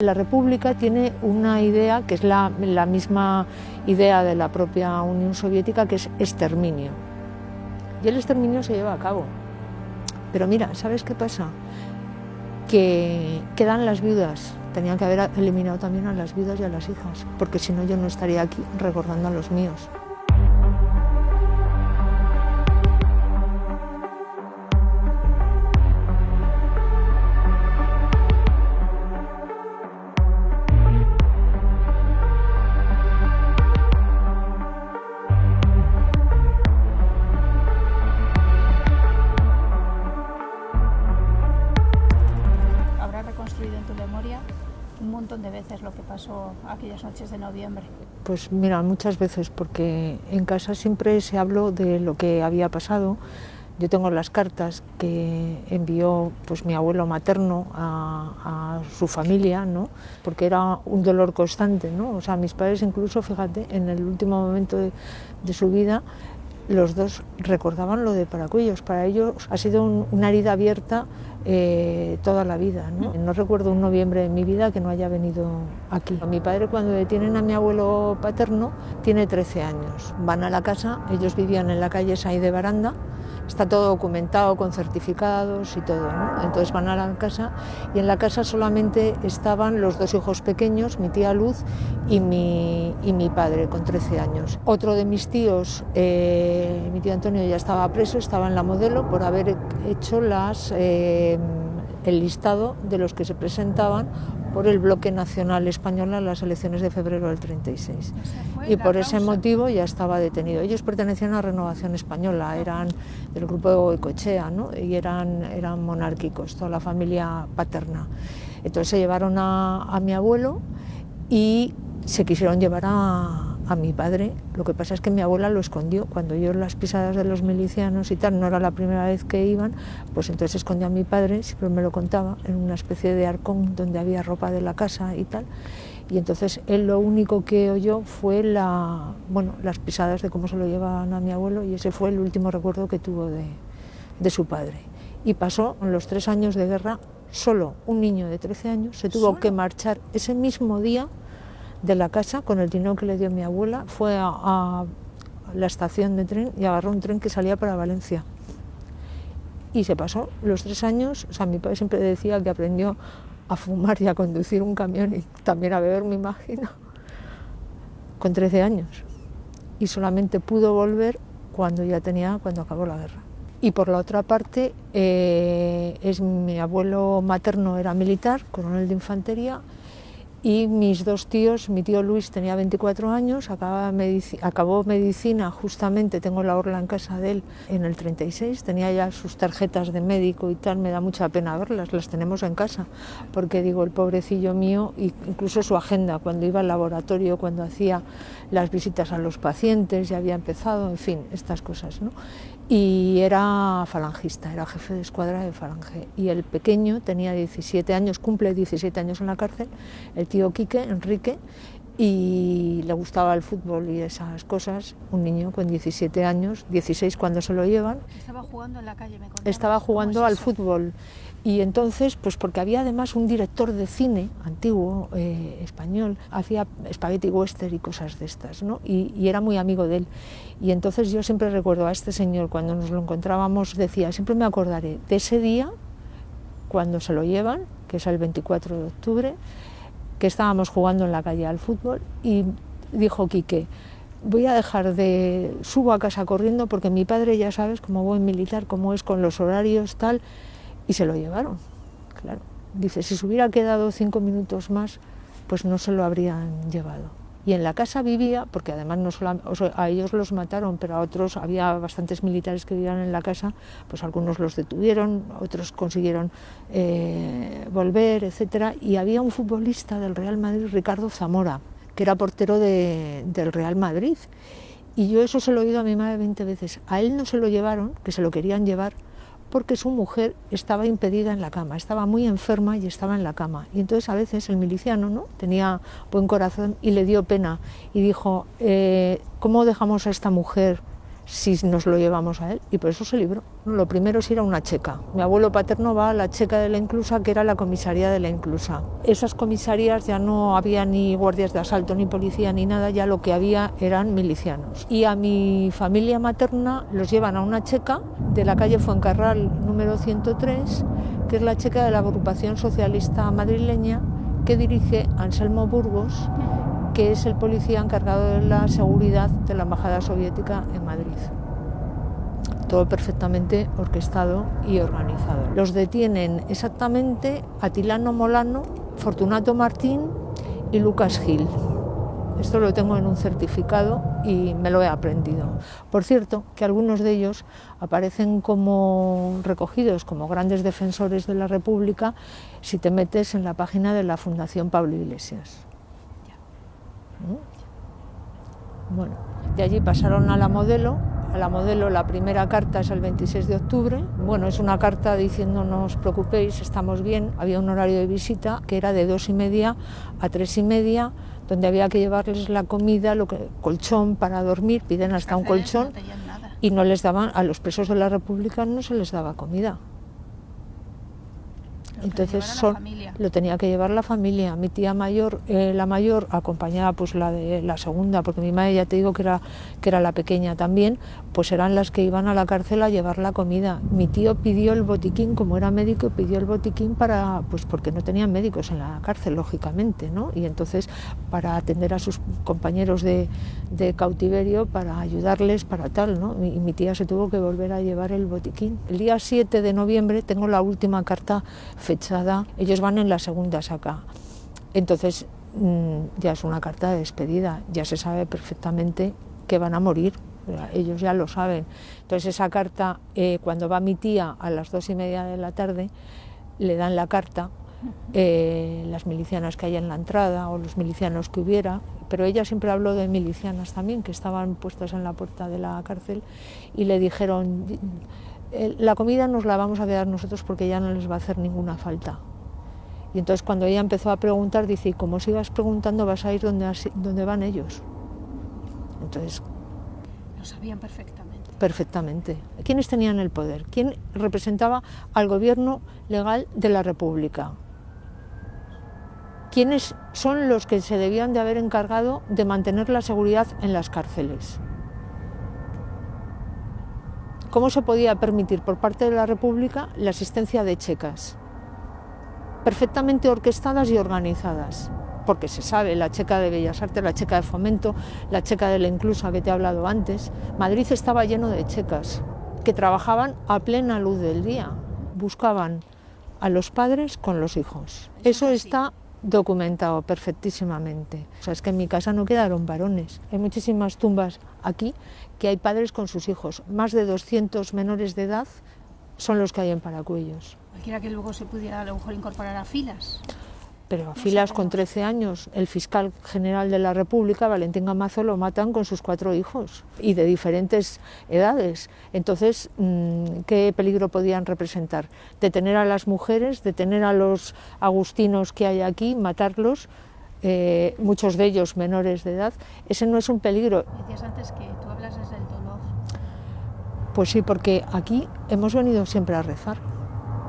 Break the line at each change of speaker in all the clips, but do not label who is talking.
La República tiene una idea que es la misma idea de la propia Unión Soviética, que es exterminio. Y el exterminio se lleva a cabo. Pero mira, ¿sabes qué pasa? Que quedan las viudas. Tenían que haber eliminado también a las viudas y a las hijas, porque si no yo no estaría aquí recordando a los míos.
En tu memoria un montón de veces lo que pasó aquellas noches de noviembre.
Pues mira, muchas veces, porque en casa siempre se habló de lo que había pasado. Yo tengo las cartas que envió pues mi abuelo materno a su familia, ¿no? Porque era un dolor constante, ¿no? O sea, mis padres incluso, fíjate, en el último momento de su vida, los dos recordaban lo de Paracuellos. Para ellos ha sido una herida abierta toda la vida, ¿no? No recuerdo un noviembre de mi vida que no haya venido aquí. Mi padre, cuando detienen a mi abuelo paterno, tiene 13 años. Van a la casa, ellos vivían en la calle Sahí de Baranda, está todo documentado con certificados y todo, ¿no? Entonces van a la casa y en la casa solamente estaban los dos hijos pequeños, mi tía Luz y mi padre, con 13 años. Otro de mis tíos, mi tío Antonio, ya estaba preso, estaba en la Modelo por haber hecho el listado de los que se presentaban por el Bloque Nacional Español a las elecciones de febrero del 36. Y por ese motivo ya estaba detenido. Ellos pertenecían a Renovación Española, eran del grupo de Goicoechea, ¿no? Y eran monárquicos, toda la familia paterna. Entonces se llevaron a mi abuelo y se quisieron llevar a mi padre. Lo que pasa es que mi abuela lo escondió. Cuando oyó las pisadas de los milicianos y tal, no era la primera vez que iban, pues entonces escondió a mi padre, siempre me lo contaba, en una especie de arcón donde había ropa de la casa y tal. Y entonces él lo único que oyó fue las pisadas de cómo se lo llevaban a mi abuelo, y ese fue el último recuerdo que tuvo de su padre. Y pasó en los 3 años de guerra solo. Un niño de 13 años se tuvo que marchar ese mismo día de la casa con el dinero que le dio mi abuela, fue a la estación de tren y agarró un tren que salía para Valencia. Y se pasó los 3 años, o sea, mi padre siempre decía que aprendió a fumar y a conducir un camión y también a beber, me imagino, con 13 años. Y solamente pudo volver cuando acabó la guerra. Y por la otra parte, mi abuelo materno era militar, coronel de infantería, y mis dos tíos, mi tío Luis tenía 24 años, acabó medicina, justamente tengo la orla en casa de él en el 36, tenía ya sus tarjetas de médico y tal, me da mucha pena verlas, las tenemos en casa, porque digo, el pobrecillo mío, incluso su agenda, cuando iba al laboratorio, cuando hacía las visitas a los pacientes, ya había empezado, en fin, estas cosas, ¿no? Y era falangista, era jefe de escuadra de Falange. Y el pequeño tenía 17 años, cumple 17 años en la cárcel, el tío Quique, Enrique, y le gustaba el fútbol y esas cosas. Un niño con 17 años, 16 cuando se lo llevan.
Estaba jugando en la calle, me contaba.
Estaba jugando al fútbol. Y entonces, pues porque había además un director de cine antiguo, español, hacía spaghetti western y cosas de estas, ¿no? Y era muy amigo de él. Y entonces yo siempre recuerdo a este señor, cuando nos lo encontrábamos, decía, siempre me acordaré de ese día, cuando se lo llevan, que es el 24 de octubre, que estábamos jugando en la calle al fútbol, y dijo Quique, subo a casa corriendo porque mi padre, ya sabes, como buen militar, como es con los horarios, tal, y se lo llevaron, claro. Dice, si se hubiera quedado 5 minutos más, pues no se lo habrían llevado. Y en la casa vivía, porque además no solo, a ellos los mataron, pero a otros, había bastantes militares que vivían en la casa, pues algunos los detuvieron, otros consiguieron volver, etcétera. Y había un futbolista del Real Madrid, Ricardo Zamora, que era portero del Real Madrid. Y yo eso se lo he oído a mi madre 20 veces. A él no se lo llevaron, que se lo querían llevar, porque su mujer estaba impedida en la cama, estaba muy enferma y estaba en la cama. Y entonces a veces el miliciano, ¿no?, tenía buen corazón y le dio pena y dijo, ¿cómo dejamos a esta mujer si nos lo llevamos a él, y por eso se libró. Lo primero es ir a una checa. Mi abuelo paterno va a la checa de la Inclusa, que era la comisaría de la Inclusa. Esas comisarías ya no había ni guardias de asalto, ni policía, ni nada, ya lo que había eran milicianos. Y a mi familia materna los llevan a una checa de la calle Fuencarral número 103, que es la checa de la agrupación socialista madrileña que dirige Anselmo Burgos, que es el policía encargado de la seguridad de la embajada soviética en Madrid. Todo perfectamente orquestado y organizado. Los detienen exactamente Atilano Molano, Fortunato Martín y Lucas Gil. Esto lo tengo en un certificado y me lo he aprendido. Por cierto, que algunos de ellos aparecen como recogidos como grandes defensores de la República si te metes en la página de la Fundación Pablo Iglesias. Bueno, de allí pasaron a la Modelo. A la Modelo la primera carta es el 26 de octubre. Bueno, es una carta diciendo no os preocupéis, estamos bien. Había un horario de visita que era de 2:30 a 3:30, donde había que llevarles la comida, colchón para dormir, piden hasta un colchón, y no les daban, a los presos de la República no se les daba comida. Entonces lo tenía que llevar la familia. Mi tía mayor, la mayor, acompañaba pues la de la segunda, porque mi madre, ya te digo que era la pequeña también, pues eran las que iban a la cárcel a llevar la comida. Mi tío pidió el botiquín, como era médico, pidió el botiquín pues porque no tenían médicos en la cárcel, lógicamente, ¿no? Y entonces para atender a sus compañeros de cautiverio, para ayudarles, para tal, ¿no? Y mi tía se tuvo que volver a llevar el botiquín. El día 7 de noviembre tengo la última carta fechada, ellos van en la segunda saca, entonces ya es una carta de despedida, ya se sabe perfectamente que van a morir, ellos ya lo saben. Entonces esa carta, cuando va mi tía a las 2:30 de la tarde, le dan la carta, las milicianas que hay en la entrada o los milicianos que hubiera, pero ella siempre habló de milicianas también que estaban puestas en la puerta de la cárcel, y le dijeron: la comida nos la vamos a quedar nosotros porque ya no les va a hacer ninguna falta. Y entonces cuando ella empezó a preguntar, dice: y como sigas preguntando vas a ir donde van ellos. Entonces
lo sabían perfectamente.
Perfectamente. ¿Quiénes tenían el poder? ¿Quién representaba al gobierno legal de la República? ¿Quiénes son los que se debían de haber encargado de mantener la seguridad en las cárceles? ¿Cómo se podía permitir por parte de la República la existencia de checas? Perfectamente orquestadas y organizadas, porque se sabe, la checa de Bellas Artes, la checa de Fomento, la checa de la Inclusa que te he hablado antes. Madrid estaba lleno de checas que trabajaban a plena luz del día, buscaban a los padres con los hijos. Eso está documentado perfectísimamente. O sea, es que en mi casa no quedaron varones. Hay muchísimas tumbas aquí que hay padres con sus hijos. Más de 200 menores de edad son los que hay en Paracuellos.
Cualquiera que luego se pudiera a lo mejor incorporar a filas.
Pero a filas con 13 años, el fiscal general de la República, Valentín Gamazo, lo matan con sus 4 hijos y de diferentes edades. Entonces, ¿qué peligro podían representar? Detener a las mujeres, detener a los agustinos que hay aquí, matarlos, muchos de ellos menores de edad. Ese no es un peligro.
Decías antes que tú hablas desde el dolor.
Pues sí, porque aquí hemos venido siempre a rezar.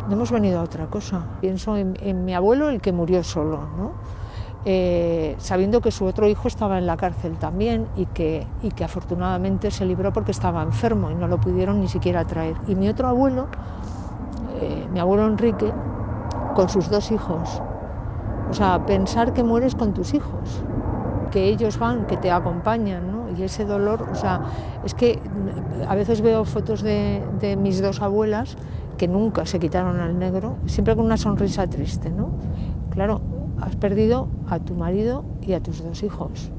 No hemos venido a otra cosa. Pienso en mi abuelo, el que murió solo, ¿no? Sabiendo que su otro hijo estaba en la cárcel también y que afortunadamente se libró porque estaba enfermo y no lo pudieron ni siquiera traer. Y mi otro abuelo, mi abuelo Enrique, con sus 2 hijos. O sea, pensar que mueres con tus hijos, que ellos van, que te acompañan, ¿no? Y ese dolor, o sea, es que a veces veo fotos de mis 2 abuelas que nunca se quitaron al negro, siempre con una sonrisa triste, ¿no? Claro, has perdido a tu marido y a tus 2 hijos.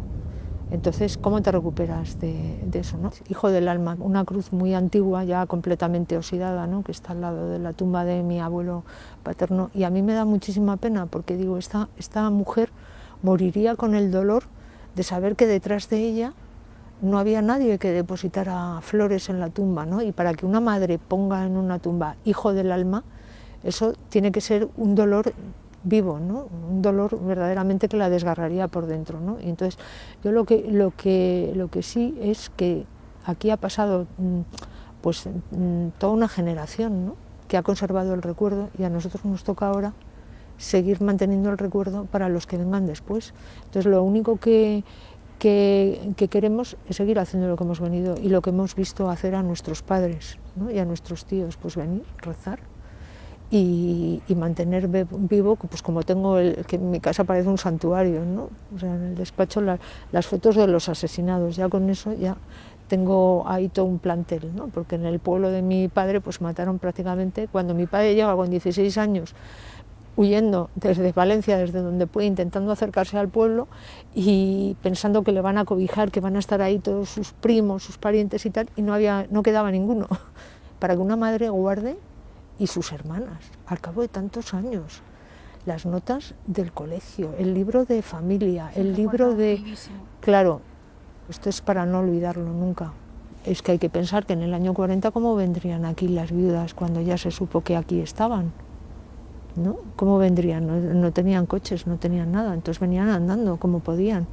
Entonces, ¿cómo te recuperas de eso, no? Hijo del alma, una cruz muy antigua, ya completamente oxidada, ¿no? Que está al lado de la tumba de mi abuelo paterno. Y a mí me da muchísima pena porque digo, esta mujer moriría con el dolor de saber que detrás de ella no había nadie que depositara flores en la tumba, ¿no? Y para que una madre ponga en una tumba hijo del alma, eso tiene que ser un dolor vivo, ¿no? Un dolor verdaderamente que la desgarraría por dentro, ¿no? Y entonces yo lo que sí es que aquí ha pasado pues toda una generación, ¿no?, que ha conservado el recuerdo, y a nosotros nos toca ahora seguir manteniendo el recuerdo para los que vengan después. Entonces lo único que queremos es seguir haciendo lo que hemos venido y lo que hemos visto hacer a nuestros padres, ¿no?, y a nuestros tíos, pues venir, rezar y mantener vivo, pues como tengo que en mi casa parece un santuario, ¿no? O sea, en el despacho las fotos de los asesinados, ya con eso ya tengo ahí todo un plantel, ¿no? Porque en el pueblo de mi padre pues mataron prácticamente, cuando mi padre llega con 16 años, huyendo desde Valencia, desde donde puede, intentando acercarse al pueblo y pensando que le van a cobijar, que van a estar ahí todos sus primos, sus parientes y tal, y no quedaba ninguno para que una madre guarde, y sus hermanas, al cabo de tantos años, las notas del colegio, el libro de familia, el libro de...
Vivísimo.
Claro, esto es para no olvidarlo nunca. Es que hay que pensar que en el año 40 cómo vendrían aquí las viudas cuando ya se supo que aquí estaban, ¿no? ¿Cómo vendrían? No tenían coches, no tenían nada, entonces venían andando como podían.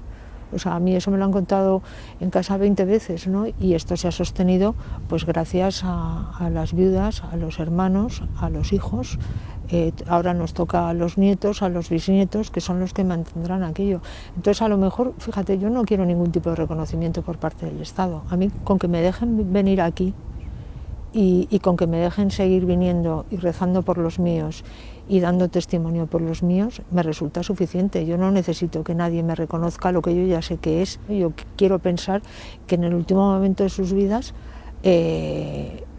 O sea, a mí eso me lo han contado en casa 20 veces, ¿no? Y esto se ha sostenido pues gracias a las viudas, a los hermanos, a los hijos. Ahora nos toca a los nietos, a los bisnietos, que son los que mantendrán aquello. Entonces, a lo mejor, fíjate, yo no quiero ningún tipo de reconocimiento por parte del Estado. A mí, con que me dejen venir aquí y con que me dejen seguir viniendo y rezando por los míos y dando testimonio por los míos, me resulta suficiente. Yo no necesito que nadie me reconozca lo que yo ya sé que es. Yo quiero pensar que en el último momento de sus vidas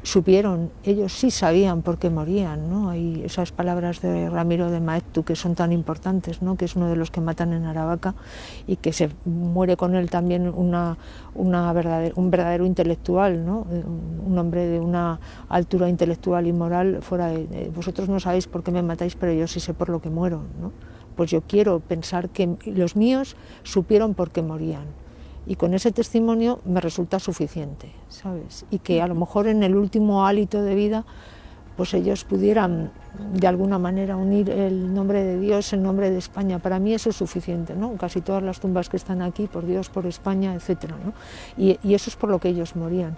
supieron, ellos sí sabían por qué morían, ¿no? Hay esas palabras de Ramiro de Maeztu que son tan importantes, ¿no?, que es uno de los que matan en Aravaca y que se muere con él también un verdadero intelectual, ¿no?, un hombre de una altura intelectual y moral fuera de vosotros no sabéis por qué me matáis, pero yo sí sé por lo que muero, ¿no? Pues yo quiero pensar que los míos supieron por qué morían. Y con ese testimonio me resulta suficiente, ¿sabes? Y que a lo mejor en el último hálito de vida, pues ellos pudieran de alguna manera unir el nombre de Dios, el nombre de España. Para mí eso es suficiente, ¿no? Casi todas las tumbas que están aquí, por Dios, por España, etcétera, ¿no? Y eso es por lo que ellos morían.